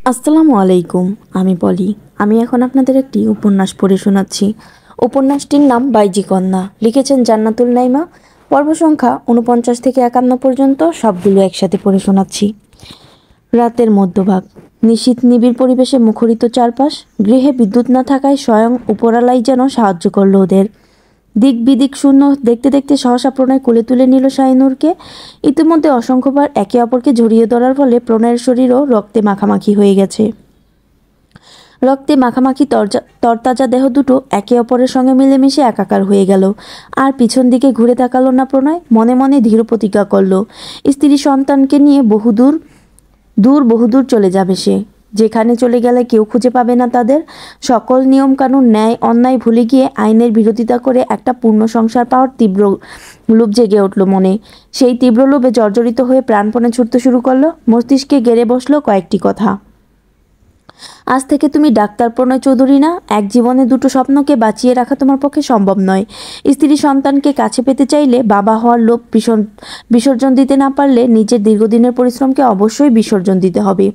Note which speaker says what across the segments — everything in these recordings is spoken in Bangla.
Speaker 1: আসসালামু আলাইকুম। আমি পলি। আমি এখন আপনাদের একটি উপন্যাস পড়ে শোনাচ্ছি। উপন্যাসটির নাম বাইজি কন্যা। লিখেছেন জান্নাতুল নাইমা। পর্ব সংখ্যা 49 থেকে 51 পর্যন্ত সবগুলো একসাথে পড়ে শোনাচ্ছি। রাতের মধ্যভাগ। নিশীথ নিবিড় পরিবেশে মুখরিত চারপাশ। গৃহে বিদ্যুৎ না থাকায় স্বয়ং উপরালাই যেন সাহায্য করল ওদের। দিক বিদিক শূন্য দেখতে দেখতে সহসা প্রণয় কোলে তুলে নিল শাহিনুরকে। ইতিমধ্যে অসংখ্যবার একে অপরকে জড়িয়ে ধরার ফলে প্রণয়ের শরীরও রক্তে মাখামাখি হয়ে গেছে। রক্তে মাখামাখি তরতাজা দেহ দুটো একে অপরের সঙ্গে মিলেমিশে একাকার হয়ে গেল। আর পিছন দিকে ঘুরে তাকালো না প্রণয়। মনে মনে দৃঢ় প্রতিজ্ঞা করল, স্ত্রী সন্তানকে নিয়ে বহুদূর চলে যাবে সে। যেখানে চলে গেলে কেউ খুঁজে পাবে না তাদের। সকল নিয়মকানুন, ন্যায় অন্যায় ভুলে গিয়ে আইনের বিরোধিতা করে একটা পূর্ণ সংসার পাওয়ার তীব্র লোভ জেগে উঠল মনে। সেই তীব্র লোভে জর্জরিত হয়ে প্রাণপণে ছুটতে শুরু করলো। মস্তিষ্কে গেড়ে বসলো কয়েকটি কথা। আজ থেকে তুমি ডাক্তার প্রণয় চৌধুরী না। এক জীবনে দুটো স্বপ্নকে বাঁচিয়ে রাখা তোমার পক্ষে সম্ভব নয়। স্ত্রী সন্তানকে কাছে পেতে চাইলে বাবা হওয়ার লোভ বিসর্জন দিতে না পারলে নিজের দীর্ঘদিনের পরিশ্রমকে অবশ্যই বিসর্জন দিতে হবে।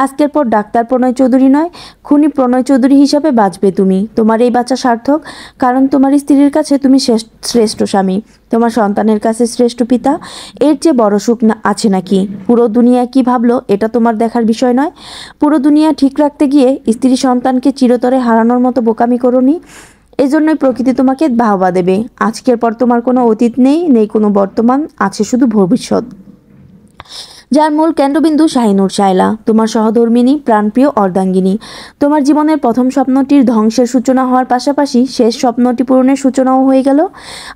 Speaker 1: আজকের পর ডাক্তার প্রণয় চৌধুরী নয়, খুনি প্রণয় চৌধুরী হিসাবে বাঁচবে তুমি। তোমার এই বাঁচা সার্থক, কারণ তোমার স্ত্রীর কাছে তুমি শ্রেষ্ঠ স্বামী, তোমার সন্তানের কাছে শ্রেষ্ঠ পিতা। এর চেয়ে বড় সুখ আছে নাকি? পুরো দুনিয়া কি ভাবলো এটা তোমার দেখার বিষয় নয়। পুরো দুনিয়া ঠিক রাখতে গিয়ে স্ত্রী সন্তানকে চিরতরে হারানোর মতো বোকামি করোনি। এজন্যই প্রকৃতি তোমাকে বাহবা দেবে। আজকের পর তোমার কোনো অতীত নেই কোনো বর্তমান, আছে শুধু ভবিষ্যৎ, যার মূল কেন্দ্রবিন্দু শাহিনুর শায়লা, তোমার সহধর্মিনী, প্রাণপ্রিয় অর্ধাঙ্গিনী। তোমার জীবনের প্রথম স্বপ্নটির ধ্বংসের সূচনা হওয়ার পাশাপাশি শেষ স্বপ্নটি পূরণের সূচনাও হয়ে গেল।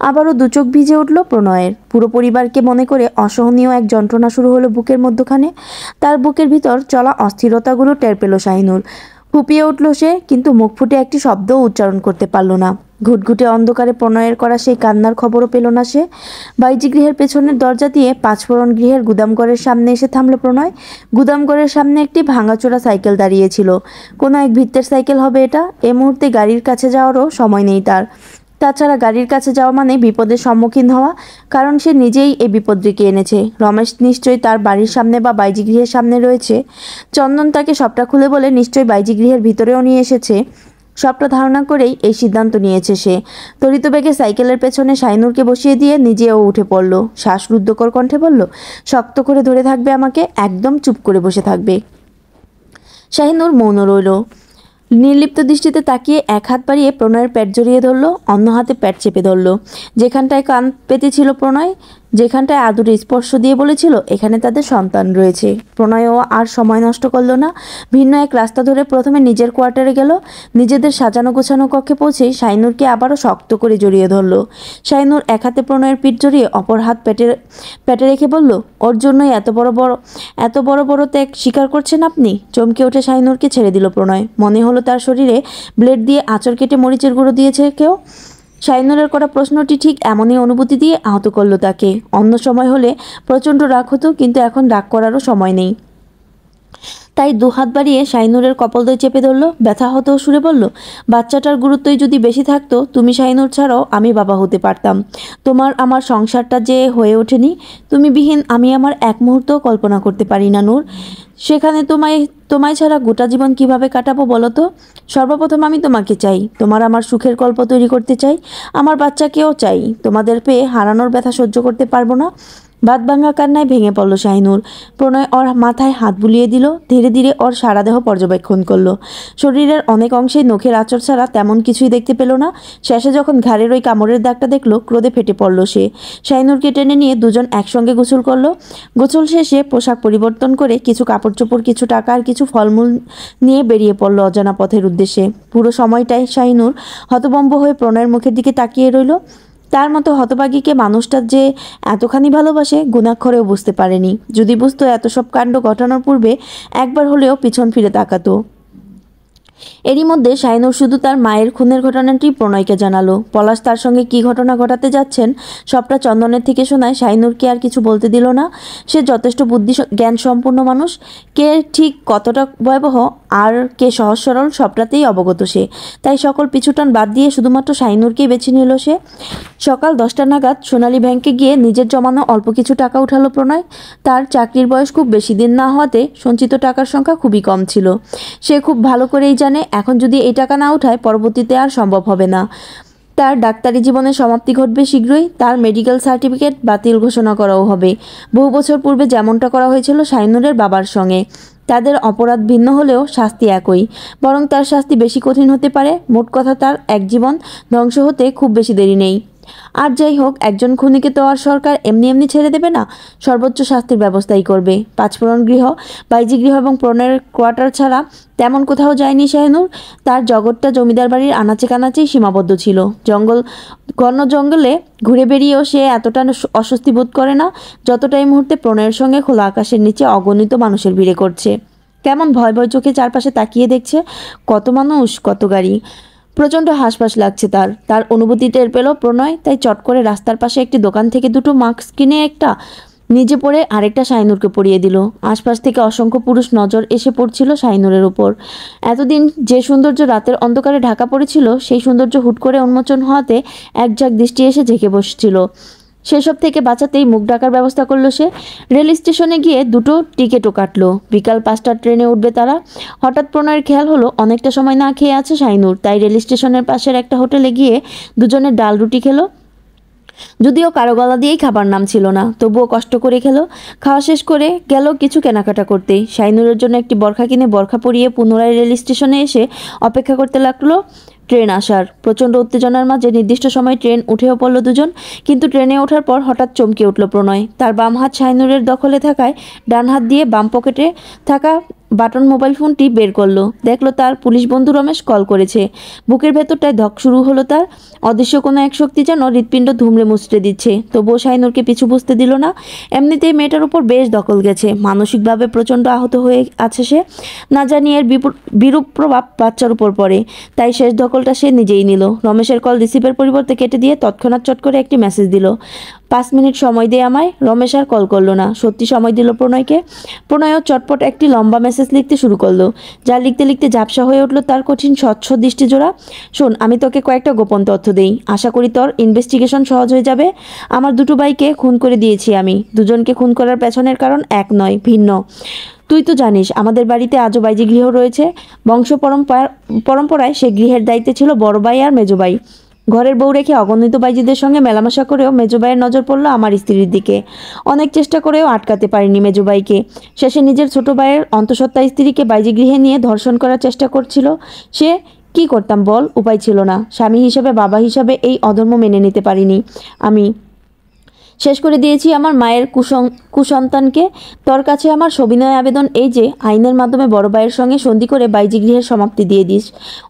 Speaker 1: আবারও দুচোখ ভিজে উঠল প্রণয়ের। পুরো পরিবারকে মনে করে অসহনীয় এক যন্ত্রণা শুরু হলো বুকের মধ্যখানে। তার বুকের ভিতর চলা অস্থিরতাগুলো টের পেল শাহিনুর। ফুপিয়ে উঠল সে, কিন্তু মুখ ফুটে একটি শব্দও উচ্চারণ করতে পারল না। ঘুটঘুটে অন্ধকারে প্রণয়ের করা সেই কান্নার খবরও পেল না সে। বাইজি গৃহের পেছনের দরজা দিয়ে পাঁচফোড়ন গৃহের গুদামঘরের সামনে এসে থামল প্রণয়। গুদামঘরের সামনে একটি ভাঙাচোরা সাইকেল দাঁড়িয়েছিল। কোনো এক ভিত্তের সাইকেল হবে এটা। এ মুহূর্তে গাড়ির কাছে যাওয়ারও সময় নেই তার। তাছাড়া গাড়ির কাছে যাওয়া মানে বিপদের সম্মুখীন হওয়া, কারণ সে নিজেই এই বিপদ ডেকে এনেছে। রমেশ নিশ্চয়ই তার বাড়ির সামনে বা বাইজি গৃহের সামনে রয়েছে। চন্দন তাকে সবটা খুলে বলে নিশ্চয়ই বাইজি গৃহের ভিতরেও নিয়ে এসেছে। সবটা ধারণা করেই এই সিদ্ধান্ত নিয়েছে সে। তড়িৎ বেগে সাইকেলের পেছনে শাহিনুরকে বসিয়ে দিয়ে নিজেও উঠে পড়ল। শ্বাসরুদ্ধকর কণ্ঠে বলল, শক্ত করে ধরে থাকবে আমাকে, একদম চুপ করে বসে থাকবে। শাহিনুর মৌন রইল। নির্লিপ্ত দৃষ্টিতে তাকিয়ে এক হাত বাড়িয়ে প্রণয়ের পেট জড়িয়ে ধরল, অন্য হাতে পেট চেপে ধরল। যেখানটায় কান পেতেছিল প্রণয়, যেখানটায় আদুরে স্পর্শ দিয়ে বলেছিল এখানে তাদের সন্তান রয়েছে। প্রণয়ও আর সময় নষ্ট করল না। ভিন্ন এক রাস্তা ধরে প্রথমে নিজের কোয়ার্টারে গেল। নিজেদের সাজানো গোছানো কক্ষে পৌঁছেই শাহিনুরকে আবারও শক্ত করে জড়িয়ে ধরল। শাহিনুর এক হাতে প্রণয়ের পিঠ জড়িয়ে অপর হাত পেটে রেখে বলল, ওর জন্যই এত বড় বড় ত্যাগ স্বীকার করছেন আপনি? চমকে উঠে শাহিনুরকে ছেড়ে দিল প্রণয়। মনে হলো তার শরীরে ব্লেড দিয়ে আঁচড় কেটে মরিচের গুঁড়ো দিয়েছে কেউ। শাহিনুরের করা প্রশ্নটি ঠিক এমনই অনুভূতি দিয়ে আহত করল তাকে। অন্য সময় হলে প্রচণ্ড রাগ হতো, কিন্তু এখন রাগ করারও সময় নেই। তাই দুহাত বাড়িয়ে শাহিনুরের কপালদ্বয় চেপে ধরল। ব্যথা হতো সুরে বলল, বাচ্চাটার গুরুত্বই যদি বেশি থাকতো, তুমি শাহিনুর ছাড়াও আমি বাবা হতে পারতাম। তোমার আমার সংসারটা যে হয়ে ওঠেনি, তুমি বিহীন আমি আমার এক মুহূর্তও কল্পনা করতে পারি না নূর। সেখানে তোমায় ছাড়া গোটা জীবন কিভাবে কাটাবো বলো তো? সর্বপ্রথম আমি তোমাকে চাই, তোমার আমার সুখের গল্প তৈরি করতে চাই। আমার বাচ্চাকেও চাই। তোমাদের পেয়ে হারানোর ব্যথা সহ্য করতে পারবো না। বাদ ভাঙা কান্নায় ভেঙে পড়ল শাহিনুর। প্রণয় ওর মাথায় হাত বুলিয়ে দিল। ধীরে ধীরে ওর সারা দেহ পর্যবেক্ষণ করলো। শরীরের অনেক অংশেই নখের আঁচড় ছাড়া তেমন কিছুই দেখতে পেল না। শেষে যখন ঘাড়ের ওই কামড়ের দাগটা দেখলো, ক্রোধে ফেটে পড়ল সে। শাহিনুরকে টেনে নিয়ে দুজন একসঙ্গে গোসল করলো। গোসল শেষে পোশাক পরিবর্তন করে কিছু কাপড় চোপড়, কিছু টাকা আর কিছু ফলমূল নিয়ে বেরিয়ে পড়ল অজানা পথের উদ্দেশ্যে। পুরো সময়টাই শাহিনুর হতভম্ব হয়ে প্রণয়ের মুখের দিকে তাকিয়ে রইল। তার মতো হতভাগীকে মানুষটা যে এতখানি ভালোবাসে গুণাক্ষরেও বুঝতে পারেনি। যদি বুঝতো, এত সব কাণ্ড ঘটানোর পূর্বে একবার হলেও পিছন ফিরে তাকাতো। এরই মধ্যে শাহিনুর শুধু তার মায়ের খুনের ঘটনাটি প্রণয়কে জানালো। পলাশ তার সঙ্গে কী ঘটনা ঘটাতে যাচ্ছেন সবটা চন্দনের থেকে শোনায় শাহিনুরকে আর কিছু বলতে দিল না। সে যথেষ্ট বুদ্ধি জ্ঞান সম্পন্ন মানুষ। কে ঠিক কতটা ভয়াবহ আর কে সহজ সরল সবটাতেই অবগত সে। তাই সকল পিছুটান বাদ দিয়ে শুধুমাত্র শাহিনুরকেই বেছে নিল সে। সকাল 10টা নাগাদ সোনালী ব্যাংকে গিয়ে নিজের জমানো অল্প কিছু টাকা উঠালো প্রণয়। তার চাকরির বয়স খুব বেশি দিন না হওয়াতে সঞ্চিত টাকার সংখ্যা খুবই কম ছিল। সে খুব ভালো করেই জানে এখন যদি এই টাকা না উঠায় পরবর্তীতে আর সম্ভব হবে না। তার ডাক্তারি জীবনের সমাপ্তি ঘটবে শীঘ্রই, তার মেডিকেল সার্টিফিকেট বাতিল ঘোষণা করাও হবে। বহু বছর পূর্বে যেমনটা করা হয়েছিল শাহিনুরের বাবার সঙ্গে। তাদের অপরাধ ভিন্ন হলেও শাস্তি একই, বরং তার শাস্তি বেশি কঠিন হতে পারে। মোট কথা তার এক জীবন ধ্বংস হতে খুব বেশি দেরি নেই। আর যাই হোক, একজন খুনিকে তো আর সরকার এমনি এমনি ছেড়ে দেবে না, সর্বোচ্চ শাস্তির ব্যবস্থাই করবে। পাঁচফোড়ন গৃহ, বাইজি গৃহ এবং প্রণয়ের কোয়ার্টার ছাড়া তেমন কোথাও যায়নি শাহিনুর। তার জগৎটা জমিদার বাড়ির আনাচে কানাচেই সীমাবদ্ধ ছিল। ঘন জঙ্গলে ঘুরে বেরিয়েও সে এতটা অস্বস্তি বোধ করে না যতটা এই মুহূর্তে প্রণয়ের সঙ্গে খোলা আকাশের নিচে অগণিত মানুষের ভিড়ে করছে। কেমন ভয় ভয় চোখে চারপাশে তাকিয়ে দেখছে, কত মানুষ, কত গাড়ি। প্রচণ্ড হাঁসফাঁস লাগছে তার অনুভূতি টের পেল প্রণয়। তাই চট করে রাস্তার পাশে একটি দোকান থেকে দুটো মাস্ক কিনে একটা নিজে পরে আরেকটা শাহিনুরকে পরিয়ে দিল। আশপাশ থেকে অসংখ্য পুরুষ নজর এসে পড়ছিল শাহিনুরের উপর। এতদিন যে সৌন্দর্য রাতের অন্ধকারে ঢাকা পড়েছিল সেই সৌন্দর্য হুট করে উন্মোচন হওয়াতে একঝাঁক দৃষ্টি এসে ঝেঁকে বসছিল। সেসব থেকে বাঁচাতেই মুখ ঢাকার ব্যবস্থা করলো সে। রেল স্টেশনে গিয়ে দুটো টিকিটও কাটলো। বিকাল 5টার ট্রেনে উঠবে তারা। হঠাৎ প্রণয়ের খেয়াল হলো অনেকটা সময় না খেয়ে আছে শাহিনুর। তাই রেল স্টেশনের পাশের একটা হোটেলে গিয়ে দুজনে ডাল রুটি খেলো। যদিও কারো গলা দিয়েই খাবার নাম ছিল না, তবুও কষ্ট করে খেলো। খাওয়া শেষ করে গেল কিছু কেনাকাটা করতে। শাহিনুরের জন্য একটি বরখা কিনে বরখা পরিয়ে পুনরায় রেল স্টেশনে এসে অপেক্ষা করতে লাগলো ট্রেন আসার। প্রচণ্ড উত্তেজনার মাঝে নির্দিষ্ট সময় ট্রেন উঠেও পড়ল দুজন। কিন্তু ট্রেনে ওঠার পর হঠাৎ চমকে উঠল প্রণয়। তার বাম হাত শাহিনুরের দখলে থাকায় ডান হাত দিয়ে বাম পকেটে থাকা বাটন মোবাইল ফোনটি বের করলো। দেখলো তার পুলিশ বন্ধু রমেশ কল করেছে। বুকের ভেতরটায় ধক শুরু হলো তার। অদৃশ্য কোনো এক শক্তি যেন হৃৎপিণ্ড ধুমড়ে মুচড়ে দিচ্ছে। তবুও শাহিনুরকে পিছু বুঝতে দিল না। এমনিতেই মেয়েটার উপর বেশ দখল গেছে, মানসিকভাবে প্রচণ্ড আহত হয়ে আছে সে। না জানি এর বিরূপ প্রভাব বাচ্চার উপর পড়ে, তাই শেষ দখলটা সে নিজেই নিল। রমেশের কল রিসিভের পরিবর্তে কেটে দিয়ে তৎক্ষণাৎ চট করে একটি মেসেজ দিল, 5 মিনিট সময় দে আমায়। রমেশ আর কল করলো না, সত্যি সময় দিল প্রণয়কে। প্রণয়ও চটপট একটি লম্বা মেসেজ লিখতে শুরু করলো, যা লিখতে লিখতে ঝাপসা হয়ে উঠল তার কঠিন স্বচ্ছ দৃষ্টিজোড়া। শোন, আমি তোকে কয়েকটা গোপন তথ্য দেই, আশা করি তোর ইনভেস্টিগেশন সহজ হয়ে যাবে। আমার দুটো ভাইকে খুন করে দিয়েছি আমি। দুজনকে খুন করার পেছনের কারণ এক নয়, ভিন্ন। তুই তো জানিস আমাদের বাড়িতে আজও বাইজি গৃহ রয়েছে। বংশ পরম্পরায় সে গৃহের দায়িত্বে ছিল বড় ভাই আর মেজো ভাই। ঘরের বউ রেখে অগণিত বাইজিদের সঙ্গে মেলামেশা করেও মেজো ভাইয়ের নজর পড়লো আমার স্ত্রীর দিকে। অনেক চেষ্টা করেও আটকাতে পারিনি মেজো ভাইকে। শেষে নিজের ছোট ভাইয়ের অন্তঃসত্ত্বা স্ত্রীকে বাইজি গৃহে নিয়ে ধর্ষণ করার চেষ্টা করছিল সে। কি করতাম বল, উপায় ছিল না। স্বামী হিসাবে, বাবা হিসাবে এই অধর্ম মেনে নিতে পারিনি আমি। শেষ করে দিয়েছি আমার মায়ের কুসন্তানকে। তোর কাছে আমার সবিনয় আবেদন এই যে, আইনের মাধ্যমে বড় ভাইয়ের সঙ্গে সন্ধি করে বাইজি গৃহের সমাপ্তি দিয়ে দিস।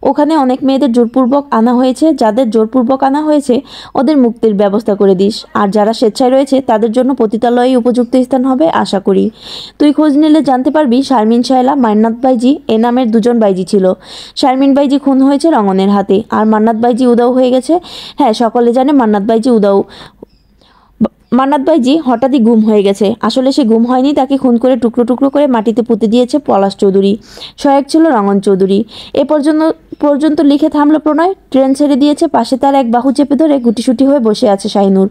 Speaker 1: ওখানে অনেক মেয়েদের জোরপূর্বক আনা হয়েছে, যাদের জোরপূর্বক আনা হয়েছে ওদের মুক্তির ব্যবস্থা করে দিস। আর যারা স্বেচ্ছায় রয়েছে তাদের জন্য পতিতালয়ই উপযুক্ত স্থান হবে আশা করি। তুই খোঁজ নিলে জানতে পারবি শারমিন শায়লা, মান্নাত বাইজি এ নামের দুজন বাইজি ছিল। শারমিন বাইজি খুন হয়েছে রঙনের হাতে, আর মান্নাত বাইজি উদাও হয়ে গেছে। হ্যাঁ, সকলে জানে মান্নাত বাইজি হঠাৎই গুম হয়ে গেছে। আসলে সে গুম হয়নি, তাকে খুন করে টুকরো টুকরো করে মাটিতে পুঁতে দিয়েছে পলাশ চৌধুরী। সহায়ক ছিল রঙন চৌধুরী। এ পর্যন্ত লিখে থামলো প্রণয়। ট্রেন ছেড়ে দিয়েছে। পাশে তার এক বাহু চেপে ধরে গুটিসুটি হয়ে বসে আছে শাহিনুর।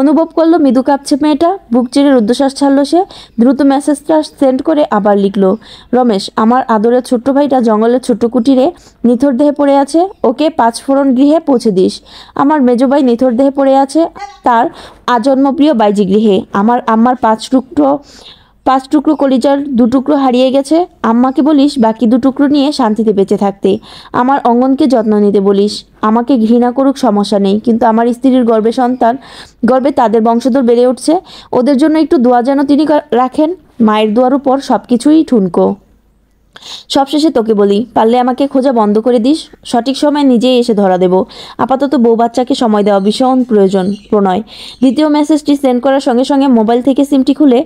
Speaker 1: অনুভব করলো মৃদু কাঁপছে মেয়েটা। বুক চিরে রুদ্ধশ্বাস ছাড়লো সে। দ্রুত মেসেজটা সেন্ড করে আবার লিখলো, রমেশ, আমার আদরের ছোট্ট ভাইটা জঙ্গলের ছোট্ট কুটিরে নিথর দেহে পড়ে আছে। ওকে 5 ফোড়ন গৃহে পৌঁছে দিস। আমার মেজো ভাই নিথর দেহে পড়ে আছে তার আজন্মপ্রিয় বাইজি গৃহে। আমার আম্মার 5 টুকরো কলিজার 2 টুকরো হারিয়ে গেছে। আম্মাকে বলিস বাকি 2 টুকরো নিয়ে শান্তিতে বেঁচে থাকতে। আমার অঙ্গনকে যত্ন নিতে বলিস। আমাকে ঘৃণা করুক, সমস্যা নেই, কিন্তু আমার স্ত্রীর গর্ভে তাদের বংশধর বেড়ে উঠছে। ওদের জন্য একটু দোয়া যেন তিনি রাখেন। মায়ের দোয়ার উপর সব কিছুই ঠুনকো। সবশেষে তোকে বলি, পারলে আমাকে খোঁজা বন্ধ করে দিস। সঠিক সময় নিজেই এসে ধরা দেব। আপাতত বউ বাচ্চাকে সময় দেওয়া ভীষণ প্রয়োজন। প্রণয়। দ্বিতীয় মেসেজটি সেন্ড করার সঙ্গে সঙ্গে মোবাইল থেকে সিমটি খুলে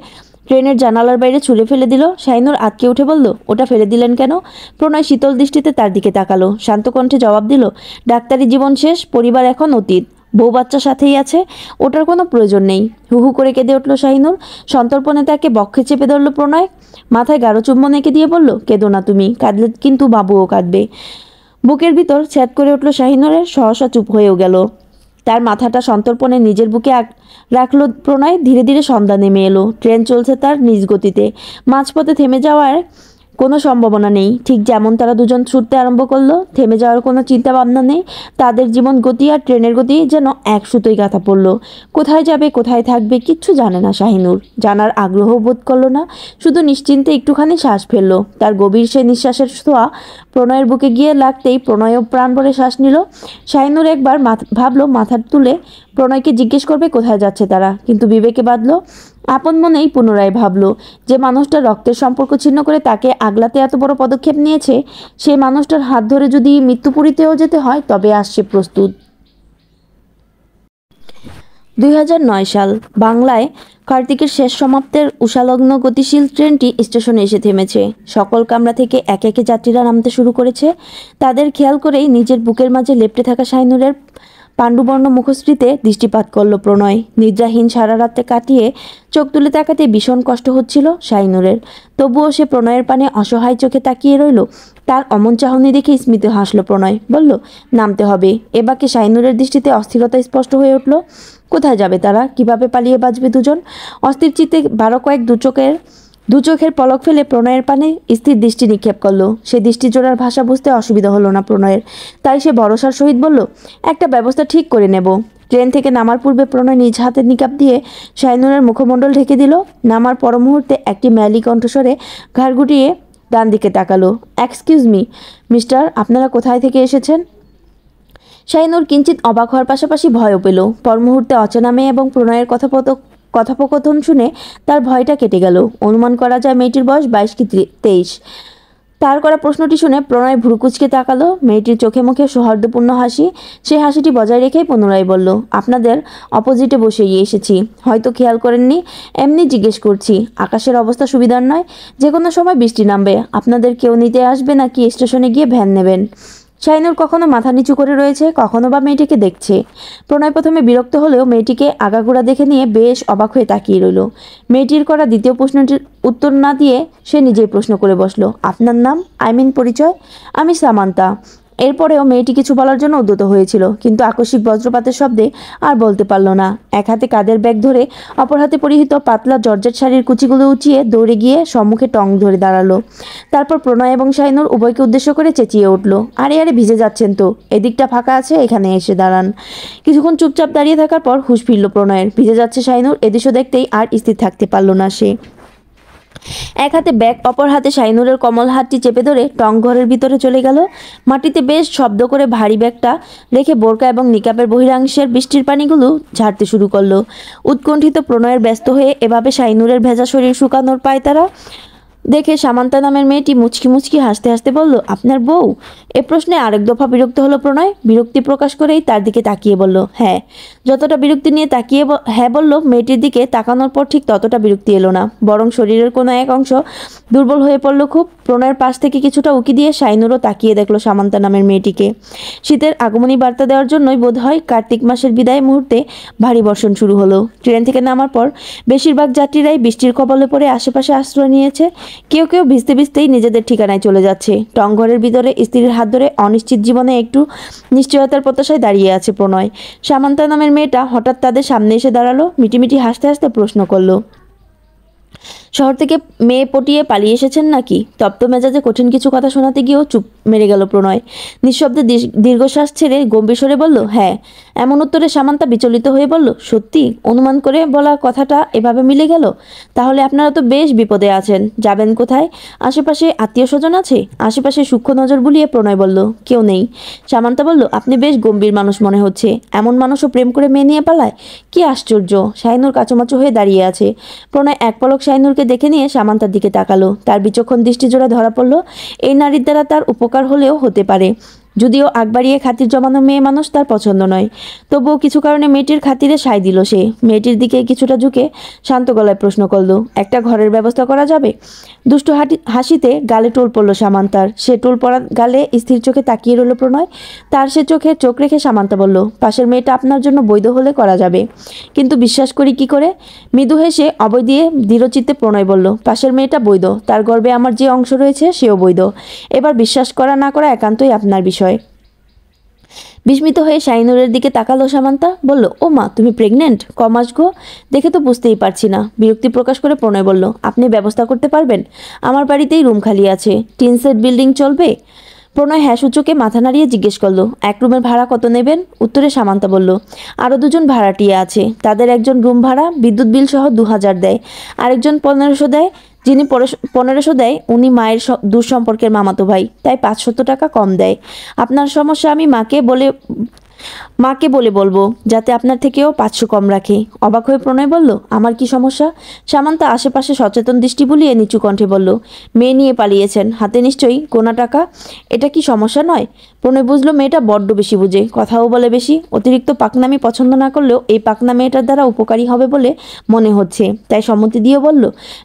Speaker 1: ট্রেনের জানালার বাইরে ছুঁড়ে ফেলে দিল। শাহিনুর আটকে উঠে বলল, ওটা ফেলে দিলেন কেন? প্রণয় শীতল দৃষ্টিতে তার দিকে তাকালো। শান্ত কণ্ঠে জবাব দিল, ডাক্তারি জীবন শেষ, পরিবার এখন অতীত। বউ বাচ্চা সাথেই আছে, ওটার কোনো প্রয়োজন নেই। হু হু করে কেঁদে উঠল শাহিনুর। সন্তর্পণে তাকে বক্ষে চেপে ধরল প্রণয়। মাথায় গাঢ় চুম্বন এঁকে দিয়ে বলল, কেঁদো না তুমি, কাঁদলে কিন্তু বাবুও কাঁদবে। বুকের ভিতর ছ্যাদ করে উঠল শাহিনুরের, সহসা চুপ হয়েও গেল। তার মাথাটা সন্তর্পণে নিজের বুকে রাখলো প্রণয়। ধীরে ধীরে সন্ধ্যা নেমে এলো। ট্রেন চলছে তার নিজ গতিতে। মাঝপথে থেমে যাওয়ার কোনো সম্ভাবনা নেই। ঠিক যেমন তারা দুজন ছুটতে আরম্ভ করলো, থেমে যাওয়ার কোনো চিন্তা ভাবনা নেই। তাদের জীবন গতি আর ট্রেনের গতি যেন এক সুতোয় গাঁথা পড়লো। কোথায় যাবে, কোথায় থাকবে, কিচ্ছু জানে না শাহিনুর। জানার আগ্রহ বোধ করলো না, শুধু নিশ্চিন্তে একটুখানি শ্বাস ফেললো। তার গভীর সে নিঃশ্বাসের ছোঁয়া প্রণয়ের বুকে গিয়ে লাগতেই প্রণয়ও প্রাণ ভরে শ্বাস নিল। শাহিনুর একবার ভাবলো মাথা তুলে প্রণয়কে জিজ্ঞেস করবে কোথায় যাচ্ছে তারা, কিন্তু বিবেকে বাঁধলো। আপন মনেই পুনরায় ভাবল, যে মানুষটা রক্তের সম্পর্ক ছিন্ন করে তাকে আগলাতে এত বড় পদক্ষেপ নিয়েছে, সেই মানুষটার হাত ধরে যদি মৃত্যুপুরীতেও যেতে হয় তবে আসছে প্রস্তুত। 2009 সাল বাংলায় কার্তিকের শেষ সমাপ্তের উষালগ্ন গতিশীল ট্রেনটি স্টেশনে এসে থেমেছে। সকল কামরা থেকে একে একে যাত্রীরা নামতে শুরু করেছে। তাদের খেয়াল করেই নিজের বুকের মাঝে লেপ্টে থাকা শাহিনুরের পাণ্ডুবর্ণ মুখশ্রীতে দৃষ্টিপাত করল প্রণয়। নিদ্রাহীন সারা রাতে কাটিয়ে চোখ তুলে তাকাতে ভীষণ কষ্ট হচ্ছিল শাহিনুরের। তবুও সে প্রণয়ের পানে অসহায় চোখে তাকিয়ে রইল। তার অমন চাহনি দেখে স্মিত হাসল প্রণয়। বলল, নামতে হবে। এবাকে শাহিনুরের দৃষ্টিতে অস্থিরতা স্পষ্ট হয়ে উঠল। কোথায় যাবে তারা, কিভাবে পালিয়ে বাঁচবে দুজন? অস্থির চিত্তে বারো কয়েক দু চোখের পলক ফেলে প্রণয়ের পানে স্থির দৃষ্টি নিক্ষেপ করলো। সে দৃষ্টি জোড়ার ভাষা বুঝতে অসুবিধা হলো না প্রণয়ের। তাই সে ভরসার সহিত বলল, একটা ব্যবস্থা ঠিক করে নেব। ট্রেন থেকে নামার পূর্বে প্রণয় নিজ হাতের নিকাপ দিয়ে শাহিনুরের মুখমণ্ডল ঢেকে দিল। নামার পর মুহূর্তে একটি ম্যালি কণ্ঠস্বরে ঘাড় গুটিয়ে ডান দিকে তাকালো। এক্সকিউজ মি মিস্টার, আপনারা কোথায় থেকে এসেছেন? শাহিনুর কিঞ্চিত অবাক হওয়ার পাশাপাশি ভয়ও পেল। পর মুহূর্তে অচেনা মেয়ে এবং প্রণয়ের কথোপকথন শুনে তার ভয়টা কেটে গেল। অনুমান করা যায় মেয়েটির বয়স 22 কি 23। তার করা প্রশ্নটি শুনে প্রণয় ভ্রুকুচকে তাকালো। মেয়েটির চোখে মুখে সৌহার্দ্যপূর্ণ হাসি। সেই হাসিটি বজায় রেখেই পুনরায় বলল, আপনাদের অপোজিটে বসেই এসেছি, হয়তো খেয়াল করেননি, এমনি জিজ্ঞেস করছি। আকাশের অবস্থা সুবিধার নয়, যে কোনো সময় বৃষ্টি নামবে। আপনাদের কেউ নিতে আসবে নাকি স্টেশনে গিয়ে ভ্যান নেবেন? শাহিনুর কখনো মাথা নিচু করে রয়েছে, কখনো বা মেয়েটিকে দেখছে। প্রণয় প্রথমে বিরক্ত হলেও মেয়েটিকে আগাগোড়া দেখে নিয়ে বেশ অবাক হয়ে তাকিয়ে রইল। মেয়েটির করা দ্বিতীয় প্রশ্নটির উত্তর না দিয়ে সে নিজেই প্রশ্ন করে বসলো, আপনার নাম, পরিচয়? আমি সামান্তা। এরপরেও মেয়েটি কিছু বলার জন্য উদ্যত হয়েছিল, কিন্তু আকস্মিক বজ্রপাতের শব্দে আর বলতে পারল না। এক হাতে কাঁধের ব্যাগ ধরে অপর হাতে পরিহিত পাতলা জর্জেট শাড়ির কুচিগুলো উঁচিয়ে দৌড়ে গিয়ে সম্মুখে টং ধরে দাঁড়ালো। তারপর প্রণয় এবং শাহিনুর উভয়কে উদ্দেশ্য করে চেঁচিয়ে উঠল, আরে আরে ভিজে যাচ্ছেন তো, এদিকটা ফাঁকা আছে, এখানে এসে দাঁড়ান। কিছুক্ষণ চুপচাপ দাঁড়িয়ে থাকার পর হুঁশ ফিরল প্রণয়ের। ভিজে যাচ্ছে শাহিনুর, এদৃশ্য দেখতেই আর স্থির থাকতে পারল না সে। এক হাতে ব্যাগ, অপর হাতে শাহিনুরের কমল হাতটি চেপে ধরে টং ঘরের ভিতরে চলে গেল। মাটিতে বেশ শব্দ করে ভারী ব্যাগটা রেখে বোরকা এবং নিকাপের বহিরাংশের বৃষ্টির পানিগুলো ঝাড়তে শুরু করলো। উৎকণ্ঠিত প্রণয়ের ব্যস্ত হয়ে এভাবে শাহিনুরের ভেজা শরীর শুকানোর পায়তারা দেখে সামান্তা নামের মেয়েটি মুচকি মুচকি হাসতে হাসতে বলল, আপনার বউ? এ প্রশ্নে আরেক দফা বিরক্ত হলো প্রণয়। বিরক্তি প্রকাশ করেই তার দিকে তাকিয়ে বলল, হ্যাঁ। যতটা বিরক্তি নিয়ে তাকিয়ে হ্যাঁ বলল, মেয়েটির দিকে তাকানোর পর ঠিক ততটা বিরক্তি এলো না, বরং শরীরের কোনো এক অংশ দুর্বল হয়ে পড়ল খুব। প্রণয়ের পাশ থেকে কিছুটা উকি দিয়ে শাহিনুরও তাকিয়ে দেখলো সামান্তা নামের মেয়েটিকে। শীতের আগমনী বার্তা দেওয়ার জন্যই বোধ হয় কার্তিক মাসের বিদায় মুহূর্তে ভারী বর্ষণ শুরু হলো। ট্রেন থেকে নামার পর বেশিরভাগ যাত্রীরাই বৃষ্টির কবলে পড়ে আশেপাশে আশ্রয় নিয়েছে। কেউ কেউ ভিজতে ভিজতেই নিজেদের ঠিকানায় চলে যাচ্ছে। টংঘরের ভিতরে স্ত্রীর হাত ধরে অনিশ্চিত জীবনে একটু নিশ্চয়তার প্রত্যাশায় দাঁড়িয়ে আছে প্রণয়। সামান্তা নামের মেয়েটা হঠাৎ তাদের সামনে এসে দাঁড়ালো। মিটিমিটি হাসতে হাসতে প্রশ্ন করলো, শহর থেকে মেয়ে পটিয়ে পালিয়ে এসেছেন নাকি? তপ্ত মেজাজে কঠিন কিছু কথা শোনাতে গিয়েও চুপ মেরে গেল প্রণয়। নিঃশব্দে দীর্ঘশ্বাস ছেড়ে গম্ভীর স্বরে বলল, হ্যাঁ। এমন উত্তরে সামান্তা বিচলিত হয়ে বলল, সত্যি? অনুমান করে বলা কথাটা এভাবে মিলে গেল? তাহলে আপনারা তো বেশ বিপদে আছেন। যাবেন কোথায়? আশেপাশে আত্মীয় স্বজন আছে? আশেপাশে সূক্ষ্ম নজর বুলিয়ে প্রণয় বলল, কেউ নেই। সামান্তা বলল, আপনি বেশ গম্ভীর মানুষ মনে হচ্ছে। এমন মানুষও প্রেম করে মেয়ে নিয়ে পালায়? কি আশ্চর্য। শাহিনুর কাচুমাচু হয়ে দাঁড়িয়ে আছে। প্রণয় এক পলক শাহিনুরকে দেখে নিয়ে সামান্তার দিকে তাকালো। তার বিচক্ষণ দৃষ্টি জোড়া ধরা পড়ল, এই নারীর দ্বারা তার উপকার হলেও হতে পারে। যদিও আগ বাড়িয়ে খাতির জমানো মেয়ে মানুষ তার পছন্দ নয়, তবুও কিছু কারণে মেয়েটির খাতিরে সায় দিল সে। মেয়েটির দিকে কিছুটা ঝুঁকে শান্ত গলায় প্রশ্ন করল, একটা ঘরের ব্যবস্থা করা যাবে? দুষ্টু হাসিতে গালে টোল পড়ল সামান্তার। সে টোল পড়া গালে স্থির চোখে তাকিয়ে রইল প্রণয়। তার সে চোখে চোখ রেখে সামান্তা বলল, পাশের মেয়েটা আপনার জন্য বৈধ হলে করা যাবে, কিন্তু বিশ্বাস করি কি করে? মৃদু হেসে অভয় দিয়ে দৃঢ়চিত্তে প্রণয় বলল, পাশের মেয়েটা বৈধ, তার গর্বে আমার যে অংশ রয়েছে সেও বৈধ। এবার বিশ্বাস করা না করা একান্তই আপনার বিষয়। বিস্মিত হয়ে শাহিনুরের দিকে তাকালো সামান্তা, বলল, ও মা, তুমি প্রেগনেন্ট? কমাস গো, দেখে তো বুঝতেই পারছি না। বিরক্তি প্রকাশ করে প্রণয় বলল, আপনি ব্যবস্থা করতে পারবেন? আমার বাড়িতেই রুম খালি আছে, টিন সেট বিল্ডিং চলবে? প্রণয় হ্যাঁ সূচকে মাথা নাড়িয়ে জিজ্ঞেস করলো, এক রুমের ভাড়া কত নেবেন? উত্তরে সামান্তা বলল, আরও দুজন ভাড়াটিয়া আছে, তাদের একজন রুম ভাড়া বিদ্যুৎ বিল সহ 2000 দেয়, আরেকজন 1500 দেয়। যিনি 1500 দেয় উনি মায়ের দূর সম্পর্কের মামাতো ভাই, তাই 500 টাকা কম দেয়। আপনার সমস্যা আমি মাকে বলে বলবো যাতে আপনার থেকেও 500 কম রাখে। অবাক হয়ে প্রণয় বলল, আমার কি সমস্যা? সামান্তা আশেপাশে সচেতন দৃষ্টি বুলিয়ে নিচু কণ্ঠে বলল, মেয়ে নিয়ে পালিয়েছেন, হাতে নিশ্চয়ই গোনা টাকা, এটা কি সমস্যা নয়? প্রণয় বুঝলো মেয়েটা বড্ড বেশি বুঝে, কথাও বলে বেশি। অতিরিক্ত পাকনামি পছন্দ না করলেও এই পাকনা মেয়েটার দ্বারা উপকারী হবে বলে মনে হচ্ছে, তাই সম্মতি দিয়ে বলল,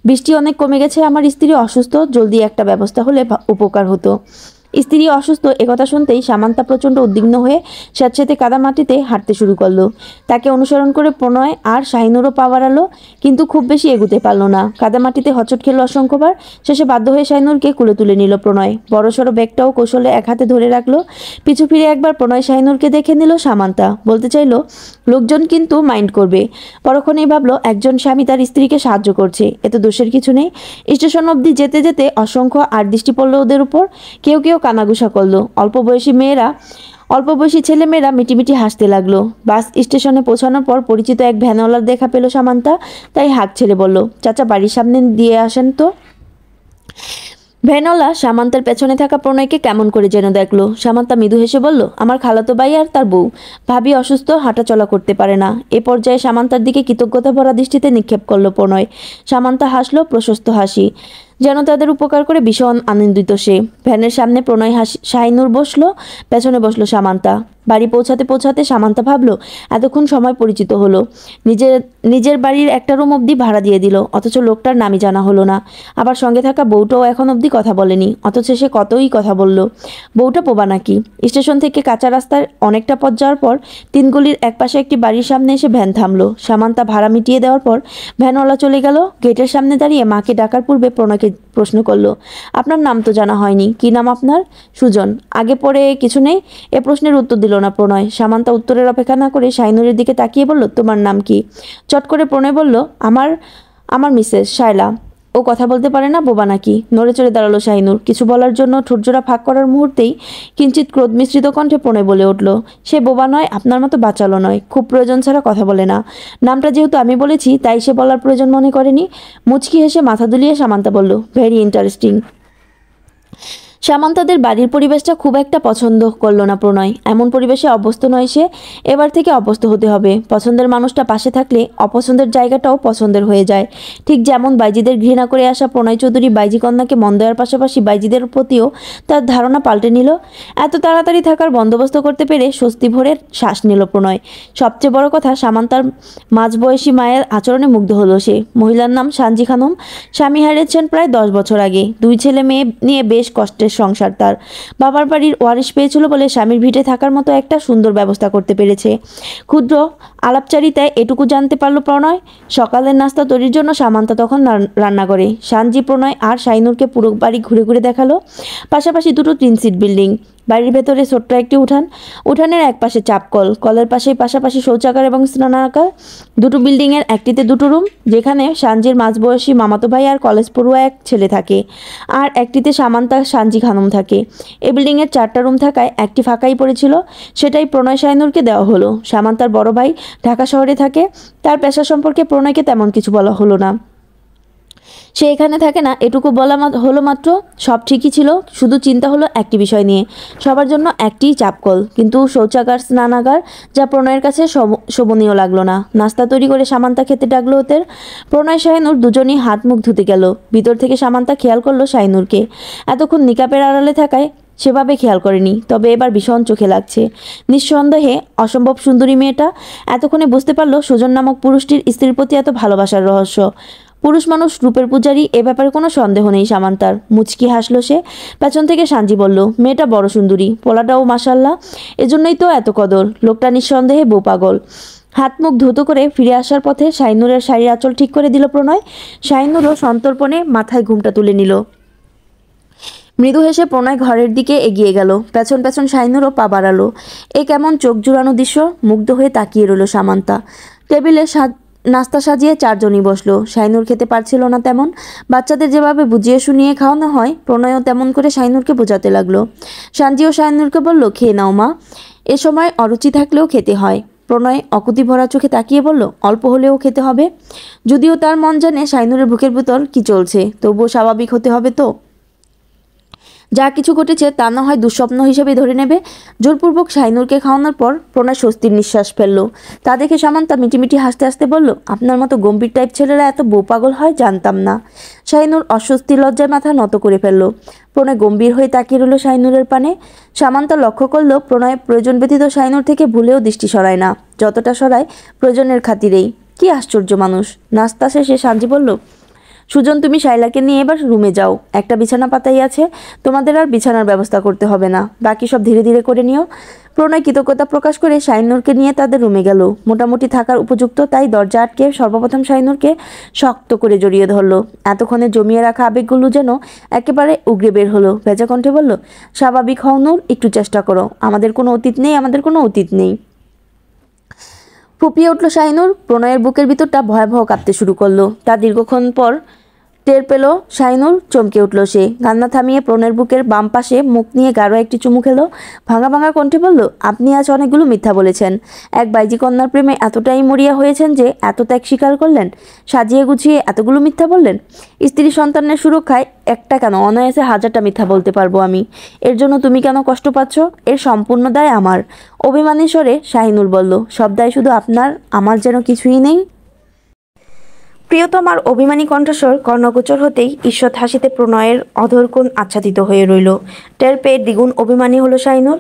Speaker 1: বৃষ্টি অনেক কমে গেছে, আমার স্ত্রী অসুস্থ, জলদি একটা ব্যবস্থা হলে উপকার হতো। স্ত্রী অসুস্থ একথা শুনতেই সামান্তা প্রচণ্ড উদ্বিগ্ন হয়ে স্যাঁতসেঁতে কাদা মাটিতে হাঁটতে শুরু করলো। তাকে অনুসরণ করে প্রণয় আর শাহিনুরও পা বাড়ালো, কিন্তু খুব বেশি এগুতে পারল না। কাদা মাটিতে হচট খেলো অসংখ্যবার। শেষে বাধ্য হয়ে শাহিনুরকে কুলে তুলে নিল প্রণয়। বড়সড় ব্যাগটাও কৌশলে এক হাতে ধরে রাখলো। পিছু ফিরে একবার প্রণয় শাহিনুরকে দেখে নিল সামান্তা। বলতে চাইলো, লোকজন কিন্তু মাইন্ড করবে। পরক্ষণেই ভাবলো, একজন স্বামী তার স্ত্রীকে সাহায্য করছে, এতে দোষের কিছু নেই। স্টেশন অবধি যেতে যেতে অসংখ্য আর দৃষ্টি পড়ল ওদের উপর। কেউ কেউ কানাঘুষা করলো। অল্প বয়সী ছেলেমেয়েরা মিটিমিটি হাসতে লাগলো। বাস স্টেশনে পৌঁছানোর পর পরিচিত এক ভ্যানওয়ালার দেখা পেল সামান্তা, তাই হাঁক ছেড়ে বলল, চাচা বাড়ির সামনে দিয়ে আসেন তো। ভ্যানওয়ালা সামান্তার পেছনে থাকা প্রণয়কে কেমন করে যেন দেখলো। সামান্তা মৃদু হেসে বলল, আমার খালাতো ভাই আর তার বউ, ভাবি অসুস্থ, হাঁটাচলা করতে পারে না। এ পর্যায়ে সামান্তার দিকে কৃতজ্ঞতা ভরা দৃষ্টিতে নিক্ষেপ করলো প্রণয়। সামান্তা হাসলো প্রশস্ত হাসি, যেন তাদের উপকার করে ভীষণ আনন্দিত সে। ভ্যানের সামনে প্রণয় শাহিনুর বসলো, পেছনে বসলো সামান্তা। বাড়ি পৌঁছাতে পৌঁছাতে সামান্তা ভাবলো, এতক্ষণ সময় পরিচিত হলো, নিজের বাড়ির একটা রুম অবধি ভাড়া দিয়ে দিল, অথচ লোকটার নামই জানা হলো না। আবার সঙ্গে থাকা বউটাও এখন অবধি কথা বলেনি, অথচ সে কতই কথা বলল। বউটা বোবা নাকি? স্টেশন থেকে কাঁচা রাস্তার অনেকটা পথ যাওয়ার পর 3 গলির একপাশে একটি বাড়ির সামনে এসে ভ্যান থামলো। সামান্তা ভাড়া মিটিয়ে দেওয়ার পর ভ্যানওয়ালা চলে গেল। গেটের সামনে দাঁড়িয়ে মাকে ডাকার পূর্বে প্রণয়কে প্রশ্ন করলো, আপনার নাম তো জানা হয়নি, কি নাম আপনার? সুজন। আগে পরে কিছু নেই? এ প্রশ্নের উত্তর দিল না প্রণয়। সামান্তা উত্তরের অপেক্ষা না করে শাহিনুরের দিকে তাকিয়ে বলল, তোমার নাম কি? চট করে প্রণয় বলল, আমার মিসেস শায়লা। ও কথা বলতে পারে না, বোবা নাকি? নড়ে চড়ে দাঁড়ালো শাহিনুর। কিছু বলার জন্য ঠোঁটজোড়া ফাঁক করার মুহূর্তেই কিঞ্চিত ক্রোধ মিশ্রিত কণ্ঠে প্রণয় বলে উঠল, সে বোবা নয়, আপনার মতো বাচালো নয়, খুব প্রয়োজন ছাড়া কথা বলে না। নামটা যেহেতু আমি বলেছি তাই সে বলার প্রয়োজন মনে করেনি। মুচকি হেসে মাথা দুলিয়ে সামান্তা বলল, ভেরি ইন্টারেস্টিং। সামান্তাদের বাড়ির পরিবেশটা খুব একটা পছন্দ করলো না প্রণয়। এমন পরিবেশে অভ্যস্ত নয় সে, এবার থেকে অভ্যস্ত হতে হবে। পছন্দের মানুষটা পাশে থাকলে অপছন্দের জায়গাটাও পছন্দের হয়ে যায়। ঠিক যেমন বাইজিদের ঘৃণা করে আসা প্রণয় চৌধুরী বাইজি কন্যাকে মন দেওয়ার পাশাপাশি বাইজিদের প্রতিও তার ধারণা পাল্টে নিল। এত তাড়াতাড়ি থাকার বন্দোবস্ত করতে পেরে স্বস্তি ভরে শ্বাস নিল প্রণয়। সবচেয়ে বড় কথা, সামান্তার মাঝবয়সী মায়ের আচরণে মুগ্ধ হলো সে। মহিলার নাম সানজি খানম। স্বামী হারিয়েছেন প্রায় 10 বছর আগে। 2 ছেলে মেয়ে নিয়ে বেশ কষ্টের সংসার তার। বাবার বাড়ির ওয়ারিশ পেয়েছিল বলে স্বামীর ভিটে থাকার মতো একটা সুন্দর ব্যবস্থা করতে পেরেছে। ক্ষুদ্র আলাপচারিতায় এটুকু জানতে পারল প্রণয়। সকালের নাস্তা তৈরির জন্য সামান্তা তখন রান্না করে। সানজি প্রণয় আর শাহিনুরকে পুরো বাড়ি ঘুরে ঘুরে দেখালো। পাশাপাশি 2টো 3 সিট বিল্ডিং, বাড়ির ভেতরে ছোট্ট একটি উঠানের এক পাশে চাপকল, কলের পাশাপাশি শৌচাগার এবং স্নানাগার। 2টো বিল্ডিংয়ের একটিতে 2টো রুম, যেখানে সানজির মাঝবয়সী মামাতো ভাই আর কলেজ পড়ুয়া এক ছেলে থাকে, আর একটিতে সামান্তা সানজি খানম থাকে। এই বিল্ডিংয়ের 4টা রুম থাকায় একটি ফাঁকাই পড়েছিল, সেটাই প্রণয় শাহিনুরকে দেওয়া হলো। সামান্তার বড় ভাই ঢাকা শহরে থাকে, তার পেশা সম্পর্কে প্রণয়কে তেমন কিছু বলা হলো না। সে এখানে থাকে না এটুকু বলা হলো মাত্র। সব ঠিকই ছিল, শুধু চিন্তা হলো একটি বিষয় নিয়ে, সবার জন্য একটি চাপকল, কিন্তু শৌচাগার স্নানাগার, যা প্রণয়ের কাছে শোভনীয় লাগলো না। নাস্তা তৈরি করে সামান্তা খেতে ডাকলো ওদের। প্রণয় শাহিনুর দুজনই হাত মুখ ধুতে গেল। ভিতর থেকে সামান্তা খেয়াল করলো শাহিনুরকে। এতক্ষণ নিকাপের আড়ালে থাকায় সেভাবে খেয়াল করেনি, তবে এবার ভীষণ চোখে লাগছে। নিঃসন্দেহে অসম্ভব সুন্দরী মেয়েটা। এতক্ষণে বুঝতে পারলো সুজন নামক পুরুষটির স্ত্রীর প্রতি এত ভালোবাসার রহস্য। পুরুষ মানুষ রূপের পূজারী, এ ব্যাপারে কোনো সন্দেহ নেই সামান্তার। মুচকি হাসলো সে। পেছন থেকে সাঞ্জি বলল, মেয়েটা বড় সুন্দরী, পোলাটাও মাসাল্লাহ, এজন্যই তো এত কদর। লোকটা নিঃসন্দেহে বউ পাগল। হাত মুখ ধুতো করে ফিরে আসার পথে শাইনুরের শাড়ির আঁচল ঠিক করে দিল প্রণয়। শাইনুরও সন্তর্পণে মাথায় ঘুমটা তুলে নিল। মৃদু হেসে প্রণয় ঘরের দিকে এগিয়ে গেল। পেছন পেছন শাইনুরও পা বাড়ালো। এ কেমন চোখ জুড়ানো দৃশ্য! মুগ্ধ হয়ে তাকিয়ে রইল সামান্তা। টেবিলে নাস্তা সাজিয়ে চারজনই বসলো। শাইনুর খেতে পারছিল না তেমন। বাচ্চাদের যেভাবে বুঝিয়ে শুনিয়ে খাওয়ানো হয়, প্রণয়ও তেমন করে শাইনুরকে বোঝাতে লাগলো। সাঞ্জিও শাইনুরকে বলল, খেয়ে নাও মা, এ সময় অরুচি থাকলেও খেতে হয়। প্রণয় অকুতি ভরা চোখে তাকিয়ে বলল, অল্প হলেও খেতে হবে। যদিও তার মন জানে শাইনুরের বুকের ভিতর কি চলছে, তবুও স্বাভাবিক হতে হবে তো। যা কিছু ঘটেছে তা না হয় দুঃস্বপ্ন হিসেবে ধরে নেবে। জোরপূর্বক শাইনুরকে খাওয়ানোর পর প্রণয় স্বস্তির নিঃশ্বাস ফেলল। তা দেখে সামান্তা মিটিমিটি হাসতে হাসতে বলল, আপনার মতো গম্ভীর টাইপ ছেলেরা এত বউ পাগল হয় জানতাম না। শাইনুর অস্বস্তির লজ্জায় মাথা নত করে ফেলল। প্রণয় গম্ভীর হয়ে তাকিয়ে রইল শাইনুরের পানে। সামান্তা লক্ষ্য করল প্রণয় প্রয়োজন ব্যতীত শাইনুর থেকে ভুলেও দৃষ্টি সরায় না, যতটা সরায় প্রয়োজনের খাতিরেই। কি আশ্চর্য মানুষ। নাস্তা শেষে সাঞ্জি বলল, সুজন, তুমি শাইলাকে নিয়ে এবার রুমে যাও। একটা বিছানা পাতাই আছে, তোমাদের আর বিছানার ব্যবস্থা করতে হবে না, বাকি সব ধীরে ধীরে করে নিও। প্রণয় কৃতজ্ঞতা প্রকাশ করে শাইনুরকে নিয়ে তাদের রুমে গেল। মোটামুটি থাকার উপযুক্ত, তাই দরজা আটকে সর্বপ্রথম শাইনুরকে শক্ত করে জড়িয়ে ধরলো। এতক্ষণে জমিয়ে রাখা আবেগগুলো যেন একেবারে উগরে বের হলো। ভেজা কণ্ঠে বলল, স্বাভাবিক হও নূর, একটু চেষ্টা করো। আমাদের কোনো অতীত নেই, আমাদের কোনো অতীত নেই। ফুপিয়ে উঠল শাইনুর। প্রণয়ের বুকের ভিতরটা ভয়াবহ কাঁপতে শুরু করলো। তার দীর্ঘক্ষণ পর টের পেল শাইনুর। চমকে উঠল সে। কান্না থামিয়ে প্রণয়ের বুকের বাম পাশে মুখ নিয়ে গাঢ় একটি চুমু খেলো। ভাঙা ভাঙা কণ্ঠে বলল, আপনি আজ অনেকগুলো মিথ্যা বলেছেন। এক বাইজি কন্যার প্রেমে এতটাই মরিয়া হয়েছেন যে এত ত্যাগ স্বীকার করলেন, সাজিয়ে গুছিয়ে এতগুলো মিথ্যা বললেন। স্ত্রী সন্তানের সুরক্ষায় একটা কেন, অনায়াসে হাজারটা মিথ্যা বলতে পারবো আমি। এর জন্য তুমি কেন কষ্ট পাচ্ছ? এর সম্পূর্ণ দায় আমার। অভিমানী স্বরে শাহিনুর বলল, সব দায় শুধু আপনার, আমার যেন কিছুই নেই। প্রিয়তমার অভিমানী কণ্ঠস্বর কর্ণগোচর হতেই ঈষৎ হাসিতে প্রণয়ের অধরকোণ আচ্ছাদিত হয়ে রইল। টের পেয়ে দ্বিগুণ অভিমানী হলো শাইনুর।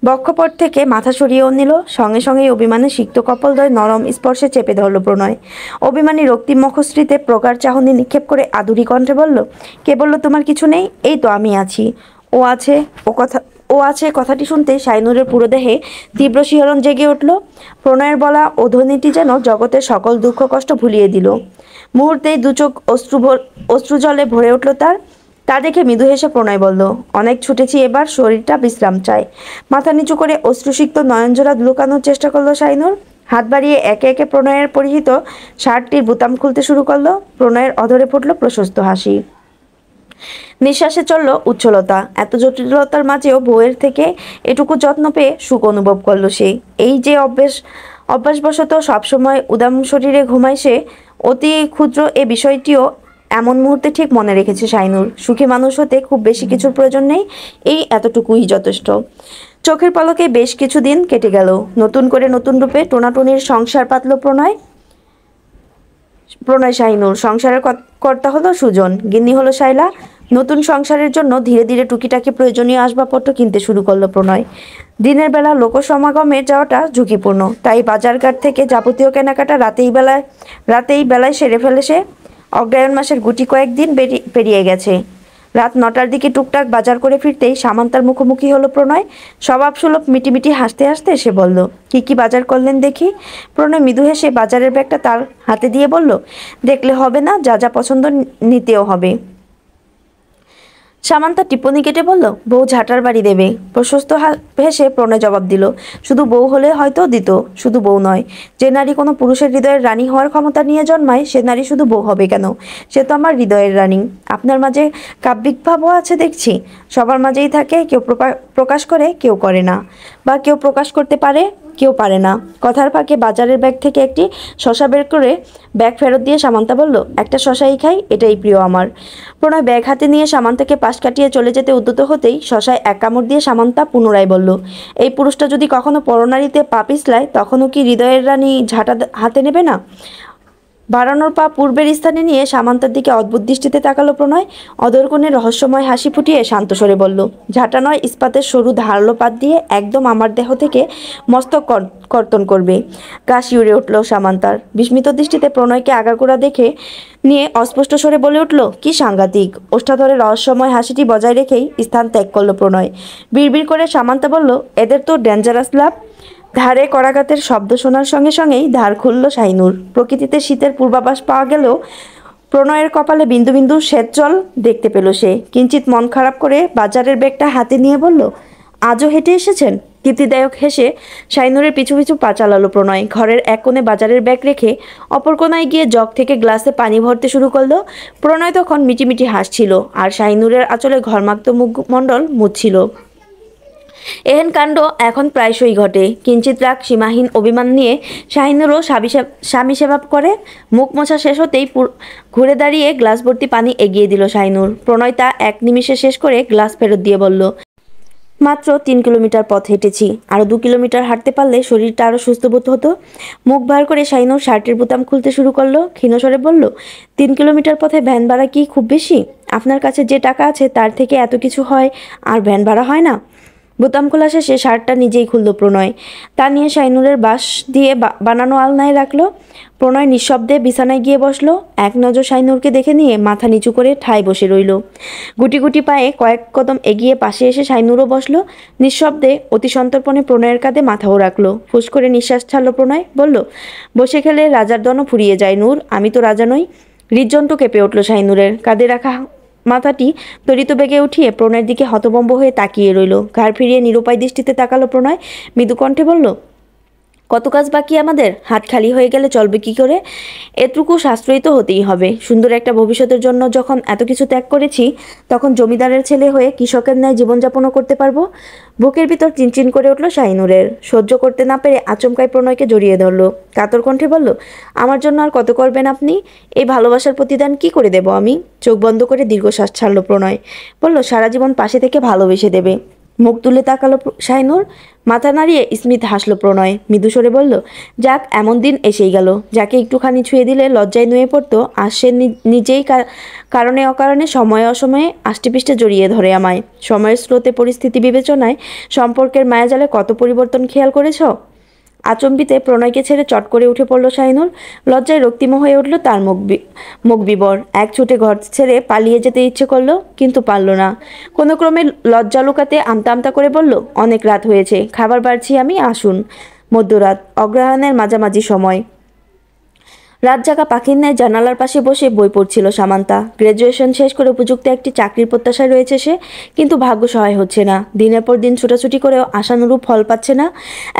Speaker 1: বক্ষপট থেকে মাথা সরিয়েও নিল। সঙ্গে সঙ্গেই অভিমানে সিক্ত কপলদ্বয় নরম স্পর্শে চেপে ধরল প্রণয়। অভিমানী রক্তিম মুখশ্রীতে প্রগাঢ় চাহনি নিক্ষেপ করে আদুরি কণ্ঠে বলল, কে বলল তোমার কিছু নেই? এই তো আমি আছি। ও আছে, ও আছে কথাটি শুনতে শাইনুরের পুরো দেহে তীব্র শিহরণ জেগে উঠল। প্রণয়ের বলা ও ধ্বনিটি যেন জগতের সকল দুঃখ কষ্ট ভুলিয়ে দিল। মুহূর্তেই দুচোখ অশ্রুজলে ভরে উঠল তার। তা দেখে মৃদু হেসে প্রণয় বলল, অনেক ছুটেছি, এবার শরীরটা বিশ্রাম চায়। মাথা নিচু করে অশ্রুসিক্ত নয়নজোড়া লুকানোর চেষ্টা করলো শাইনুর। হাত বাড়িয়ে একে একে প্রণয়ের পরিহিত শার্টটির বোতাম খুলতে শুরু করলো। প্রণয়ের অধরে ফুটল প্রশস্ত হাসি। নিঃশ্বাসে চলল উচ্ছলতা। এত জটিলতার মাঝেও বউয়ের থেকে এটুকু যত্ন পেয়ে সুখ অনুভব করলো সে। এই যে অভ্যাসবশত সবসময় উদাম শরীরে ঘুমায় সে, অতি ক্ষুদ্র এ বিষয়টিও এমন মুহূর্তে ঠিক মনে রেখেছে শাইনুর। সুখী মানুষ হতে খুব বেশি কিছুর প্রয়োজন নেই, এই এতটুকুই যথেষ্ট। চোখের পলকে বেশ কিছুদিন কেটে গেল। নতুন করে নতুন রূপে টোনাটুনির সংসার পাতল প্রণয় শাহিনুর। সংসারের কর্তা হলো সুজন, গিন্নি হলো শাইলা। নতুন সংসারের জন্য ধীরে ধীরে টুকিটাকি প্রয়োজনীয় আসবাবপত্র কিনতে শুরু করলো প্রণয়। দিনের বেলা লোকসমাগমে যাওয়াটা ঝুঁকিপূর্ণ, তাই বাজারঘাট থেকে যাবতীয় কেনাকাটা রাতেই বেলায় সেরে ফেলে সে। অগ্রহায়ণ মাসের গুটি কয়েকদিন পেরিয়ে গেছে। রাত 9টার দিকে টুকটাক বাজার করে ফিরতেই সামান্তার মুখোমুখি হলো প্রণয়। স্বভাবসুলভ মিটিমিটি হাসতে হাসতে সে বলল, কি কি বাজার করলেন দেখি? প্রণয় মৃদু হেসে বাজারের ব্যাগটা তার হাতে দিয়ে বলল, দেখলে হবে না, যা যা পছন্দ নিতেও হবে। সামান্তা টিপ্পনি কেটে বলল, বউ ঝাঁটার বাড়ি দেবে। প্রশস্ত হেসে প্রণয় জবাব দিল, শুধু বউ হলে হয়তো দিত। শুধু বউ নয়, যে নারী কোনো পুরুষের হৃদয়ের রানী হওয়ার ক্ষমতা নিয়ে জন্মায়, সে নারী শুধু বউ হবে কেন, সে তো আমার হৃদয়ের রানী। আপনার মাঝে কাব্যিক ভাবও আছে দেখছি। সবার মাঝেই থাকে, কেউ প্রকাশ করে, কেউ করে না, বা কেউ প্রকাশ করতে পারে, কেউ পারে না। কথার ফাঁকে বাজারের ব্যাগ থেকে একটি শশা বের করে ব্যাগ ফেরত দিয়ে সামান্তা বলল, একটা শশাই খাই, এটাই প্রিয় আমার। প্রণয় ব্যাগ হাতে নিয়ে সামান্তাকে পাশ কাটিয়ে চলে যেতে উদ্যত হতেই শশায় এক কামড় দিয়ে সামান্তা পুনরায় বলল, এই পুরুষটা যদি কখনো পরনারীতে পা পিছলায়, তখনও কি হৃদয়ের রানী ঝাঁটা হাতে নেবে না? বাড়ানোর পা পূর্বের স্থানে নিয়ে সামান্তার দিকে অদ্ভুত দৃষ্টিতে তাকালো প্রণয়। অদরকোণে রহস্যময় হাসি ফুটিয়ে শান্ত স্বরে বলল, ঝাঁটা নয়, ইস্পাতের সরু ধারালো পাত দিয়ে একদম আমার দেহ থেকে মস্তক কর্তন করবে। গা শিউরে উঠল সামান্তার। বিস্মিত দৃষ্টিতে প্রণয়কে আগাগোড়া দেখে নিয়ে অস্পষ্ট স্বরে বলে উঠল, কি সাংঘাতিক। ওষ্ঠাধরে রহস্যময় হাসিটি বজায় রেখেই স্থান ত্যাগ করল প্রণয়। বিড়বিড় করে সামান্তা বলল, এদের তো ডেঞ্জারাস লাভ। ধারে করাঘাতের শব্দ শোনার সঙ্গে সঙ্গেই ধার খুলল শাইনুর। প্রকৃতিতে শীতের পূর্বাভাস পাওয়া গেলেও প্রণয়ের কপালে বিন্দু বিন্দু শ্বেত জল দেখতে পেল সে। কিঞ্চিত মন খারাপ করে বাজারের ব্যাগটা হাতে নিয়ে বলল, আজও হেঁটে এসেছেন? তৃপ্তিদায়ক হেসে শাইনুরের পিছু পিছু পা চালালো প্রণয়। ঘরের এক কোণে বাজারের ব্যাগ রেখে অপর কোণায় গিয়ে জগ থেকে গ্লাসে পানি ভরতে শুরু করলো। প্রণয় তখন মিটিমিটি হাসছিল আর শাইনুরের আঁচলে ঘরমাক্ত মুখমণ্ডল মুছছিল। এহেন কাণ্ড এখন প্রায়শই ঘটে। কিঞ্চিত রাগ, সীমাহীন অভিমান নিয়ে শাহিনুরও স্বামী সেবা করে। মুখ মোছা শেষ হতেই ঘুরে দাঁড়িয়ে গ্লাস ভর্তি পানি এগিয়ে দিল শাহিনুর। প্রণয় তা এক নিমিষে শেষ করে গ্লাস ফেরত দিয়ে বলল, মাত্র 3 কিলোমিটার পথ হেঁটেছি, আরও 2 কিলোমিটার হাঁটতে পারলে শরীরটা আরও সুস্থ বোধ হতো। মুখ ভার করে শাহিনুর শার্টের বোতাম খুলতে শুরু করলো। ক্ষীণস্বরে বলল, 3 কিলোমিটার পথে ভ্যান ভাড়া কি খুব বেশি? আপনার কাছে যে টাকা আছে তার থেকে এত কিছু হয় আর ভ্যান ভাড়া হয় না? বোতাম খোলা শেষে শার্টটা নিজেই খুলল প্রণয়। তা নিয়ে শাইনুরের বাঁশ দিয়ে বানানো আলনায় রাখলো। প্রণয় নিঃশব্দে বিছানায় গিয়ে বসলো। এক নজর শাইনুরকে দেখে নিয়ে মাথা নিচু করে ঠায় বসে রইল। গুটি গুটি পায়ে কয়েক কদম এগিয়ে পাশে এসে শাইনুরও বসলো। নিঃশব্দে অতি সন্তর্পণে প্রণয়ের কাঁধে মাথাও রাখলো। ফুস করে নিঃশ্বাস ছাড়লো প্রণয়। বলল, বসে খেলে রাজার দনও ফুরিয়ে যায় নূর, আমি তো রাজা নই। হৃদযন্ত্র কেঁপে উঠল শাইনুরের। কাঁধে রাখা মাথাটি ত্বরিত বেগে উঠিয়ে প্রণয়ের দিকে হতভম্ব হয়ে তাকিয়ে রইল। ঘাড় ফিরিয়ে নিরুপায় দৃষ্টিতে তাকালো প্রণয়। মৃদু কণ্ঠে বলল, কত কাজ বাকি আমাদের, হাত খালি হয়ে গেলে চলবে কি করে? এটুকু সাশ্রয়ী তো হতেই হবে। সুন্দর একটা ভবিষ্যতের জন্য যখন এত কিছু ত্যাগ করেছি, তখন জমিদারের ছেলে হয়ে কৃষকের ন্যায় জীবনযাপনও করতে পারবো। বুকের ভিতর চিনচিন করে উঠল শাহিনুরের। সহ্য করতে না পেরে আচমকায় প্রণয়কে জড়িয়ে ধরল। কাতর কণ্ঠে বলল, আমার জন্য আর কত করবেন আপনি? এই ভালোবাসার প্রতিদান কি করে দেব আমি? চোখ বন্ধ করে দীর্ঘশ্বাস ছাড়ল প্রণয়। বলল, সারা জীবন পাশে থেকে ভালোবেসে দেবে। মুখ তুলে তাকালো শাহিনুর। মাথা নাড়িয়ে স্মিত হাসল প্রণয়। মৃদুস্বরে বলল, যাক, এমন দিন এসেই গেল। যাকে একটুখানি ছুঁয়ে দিলে লজ্জায় নুয়ে পড়তো, আর সে নিজেই কারণে অকারণে সময়ে অসময়ে আষ্টেপৃষ্টে জড়িয়ে ধরে আমায়। সময়ের স্রোতে, পরিস্থিতি বিবেচনায়, সম্পর্কের মায়াজালে কত পরিবর্তন খেয়াল করেছ? আচম্বিতে প্রণয়কে ছেড়ে চট করে উঠে পড়ল শাহিনুর। লজ্জায় রক্তিম হয়ে উঠল তার মুখ বিবর। এক ছুটে ঘর ছেড়ে পালিয়ে যেতে ইচ্ছে করলো, কিন্তু পারল না। কোনো ক্রমে লজ্জা লুকাতে আমতা আমতা করে বলল, অনেক রাত হয়েছে, খাবার বাড়ছি আমি, আসুন। মধ্যরাত, অগ্রহায়ণের মাঝামাঝি সময়। রাত জাগা পাখির ন্যায় জানালার পাশে বসে বই পড়ছিল সামান্তা। গ্র্যাজুয়েশন শেষ করে উপযুক্ত একটি চাকরির প্রত্যাশায় রয়েছে সে, কিন্তু ভাগ্য সহায় হচ্ছে না। দিনের পর দিন ছোটাছুটি করেও আশানুরূপ ফল পাচ্ছে না।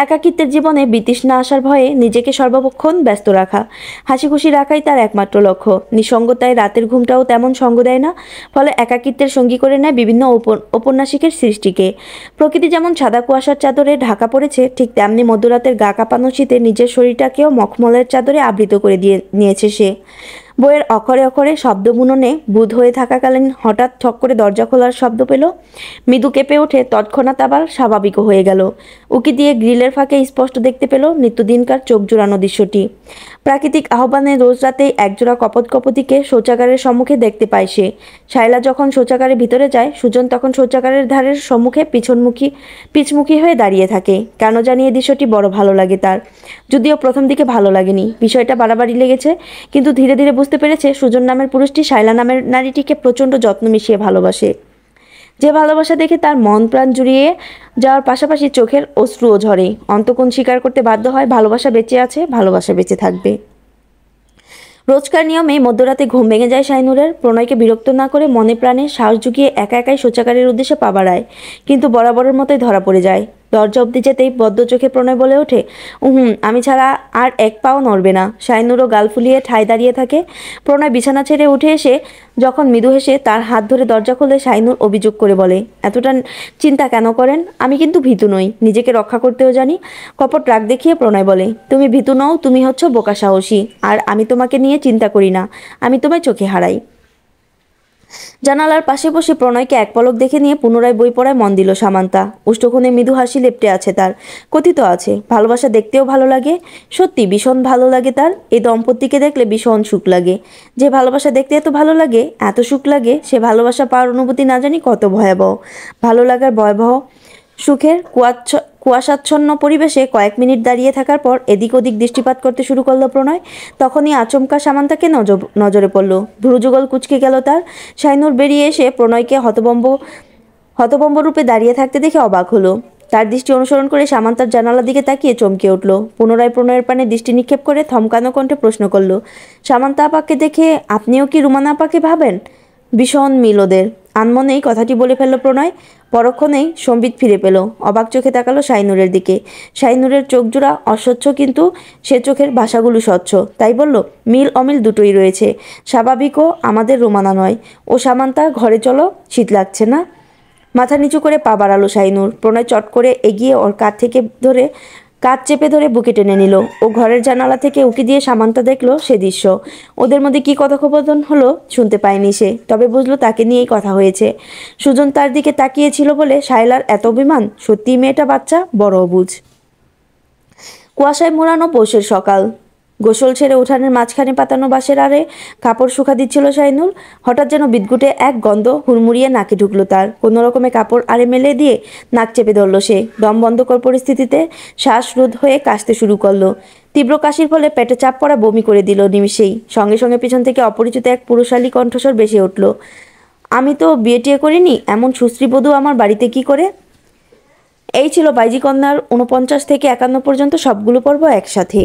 Speaker 1: একাকিত্বের জীবনে বিতৃষ্ণা আসার ভয়ে নিজেকে সর্বক্ষণ ব্যস্ত রাখা, হাসি খুশি রাখাই তার একমাত্র লক্ষ্য। নিঃসঙ্গতায় রাতের ঘুমটাও তেমন সঙ্গ দেয় না, ফলে একাকিত্বের সঙ্গী করে নেয় বিভিন্ন ঔপন্যাসিকের সৃষ্টিকে। প্রকৃতি যেমন সাদা কুয়াশার চাদরে ঢাকা পড়েছে, ঠিক তেমনি মধ্যরাতের গা কাঁপানো শীতে নিজের শরীরটাকেও মখমলের চাদরে আবৃত করে নিয়েছে সে। বইয়ের অক্ষরে অক্ষরে শব্দ বুননে বুঁদ হয়ে থাকাকালীন হঠাৎ ঠক করে দরজা খোলার শব্দ পেল। মৃদু কেঁপে ওঠে, তৎক্ষণাৎ আবার স্বাভাবিকও হয়ে গেল। উকি দিয়ে গ্রিলের ফাঁকে স্পষ্ট দেখতে পেল নিত্যদিনকার চোখ জোড়ানো দৃশ্যটি। প্রাকৃতিক আহ্বানে রোজ রাতে একজোড়া কপোতিকে শৌচাগারের সম্মুখে দেখতে পায় সে। শায়লা যখন শৌচাগারের ভিতরে যায়, সুজন তখন শৌচাগারের ধারের সম্মুখে পিছমুখী হয়ে দাঁড়িয়ে থাকে। কেন জানি এই দৃশ্যটি বড় ভালো লাগে তার। যদিও প্রথম দিকে ভালো লাগেনি, বিষয়টা বাড়াবাড়ি লেগেছে, কিন্তু ধীরে ধীরে বুঝতে পেরেছে সুজন নামের পুরুষটি শায়লা নামের নারীটিকে প্রচণ্ড যত্ন মিশিয়ে ভালোবাসে। যে ভালোবাসা দেখে তার মন প্রাণ জুড়িয়ে যাওয়ার পাশাপাশি চোখের অশ্রুও ঝরে। অন্তকোণ স্বীকার করতে বাধ্য হয়, ভালোবাসা বেঁচে আছে, ভালোবাসা বেঁচে থাকবে। রোজকার নিয়মে মধ্যরাতে ঘুম ভেঙে যায় শাইনুরের। প্রণয়কে বিরক্ত না করে মনে প্রাণে সাহস জুগিয়ে একা একাই শৌচাগারের উদ্দেশ্যে পা বাড়ায়, কিন্তু বরাবরের মতোই ধরা পড়ে যায়। দরজা অবধি যেতেই বদ্ধ চোখে প্রণয় বলে ওঠে, আমি ছাড়া আর এক পাও নড়বে না। শাইনুরও গাল ফুলিয়ে ঠায় দাঁড়িয়ে থাকে। প্রণয় বিছানা ছেড়ে উঠে এসে যখন মৃদু হেসে তার হাত ধরে দরজা খুলে, শাইনুর অভিযোগ করে বলে, এতটা চিন্তা কেন করেন? আমি কিন্তু ভীতু নই, নিজেকে রক্ষা করতেও জানি। কপট রাগ দেখিয়ে প্রণয় বলে, তুমি ভীতু নও, তুমি হচ্ছ বোকা সাহসী। আর আমি তোমাকে নিয়ে চিন্তা করি না, আমি তোমায় চোখে হারাই। জানালার পাশে বসে প্রণয়কে এক পলক দেখে নিয়ে পুনরায় বই পড়ায় মন দিল সামান্তা। উষ্ঠকোণে মৃদু হাসি লেপ্টে আছে তার। কথিত আছে, ভালোবাসা দেখতেও ভালো লাগে। সত্যি ভীষণ ভালো লাগে তার। এই দম্পতিকে দেখলে ভীষণ সুখ লাগে। যে ভালোবাসা দেখতে এত ভালো লাগে, এত সুখ লাগে, সে ভালোবাসা পাওয়ার অনুভূতি না জানি কত ভয়াবহ। ভালো লাগার ভয়াবহ সুখের কুয়াশাচ্ছন্ন পরিবেশে কয়েক মিনিট দাঁড়িয়ে থাকার পর এদিক ওদিক দৃষ্টিপাত করতে শুরু করলো প্রণয়। তখনই আচমকা সামান্তাকে নজরে পড়ল। ভ্রুযুগল কুঁচকে গেল তার। শাইনুর বেরিয়ে এসে প্রণয়কে হতবম্ব রূপে দাঁড়িয়ে থাকতে দেখে অবাক হলো। তার দৃষ্টি অনুসরণ করে সামান্তার জানালার দিকে তাকিয়ে চমকে উঠল। পুনরায় প্রণয়ের পানে দৃষ্টি নিক্ষেপ করে থমকানো কণ্ঠে প্রশ্ন করল, সামান্তা আপাকে দেখে আপনিও কি রুমানা আপাকে ভাবেন? ভীষণ মিল ওদের। আনমনেই কথাটি বলে ফেলল প্রণয়। পরক্ষণেই সম্বিত ফিরে পেল। অবাক চোখে তাকালো শাইনুরের দিকে। শাইনুরের চোখ জোড়া অস্বচ্ছ, কিন্তু সে চোখের ভাষাগুলো স্বচ্ছ। তাই বলল, মিল অমিল দুটোই রয়েছে। স্বাভাবিকও আমাদের রোমানা নয়। ও সামান্তা, ঘরে চলো, শীত লাগছে না? মাথা নিচু করে পা বাড়ালো শাইনুর। প্রণয় চট করে এগিয়ে ওর কাঁধ চেপে ধরে বুকে টেনে নিল। ও ঘরের জানালা থেকে উঁকি দিয়ে সামান্তা দেখলো সে দৃশ্য। ওদের মধ্যে কি কথোপকথন হলো শুনতে পায়নি সে, তবে বুঝলো তাকে নিয়েই কথা হয়েছে। সুজন তার দিকে তাকিয়েছিল বলে শায়লার এত অভিমান। সত্যিই মেয়েটা বাচ্চা, বড় অবুঝ। কুয়াশায় মোড়ানো পৌষের সকাল। গোসল ছেড়ে উঠানের মাঝখানে পাতানো বাঁশের আড়ে কাপড় শুকা দিচ্ছিল শাইনুল। হঠাৎ যেন বিদ্যুটে এক গন্ধ হুড়মুড়িয়ে নাকে ঢুকলো তার। কোনো রকমে কাপড় আড়ে মেলে দিয়ে নাক চেপে ধরলো সে। দম বন্ধকর পরিস্থিতিতে শ্বাসরোধ হয়ে কাশতে শুরু করলো। তীব্র কাশির ফলে পেটে চাপ পড়া বমি করে দিল নিমিষেই। সঙ্গে সঙ্গে পিছন থেকে অপরিচিত এক পুরুষালী কণ্ঠস্বর ভেসে উঠল, আমি তো বিয়ে টিয়ে করিনি, এমন সুশ্রী বধূ আমার বাড়িতে কি করে? এই ছিল বাইজি কন্যার 49 থেকে 51 পর্যন্ত সবগুলো পর্ব একসাথে।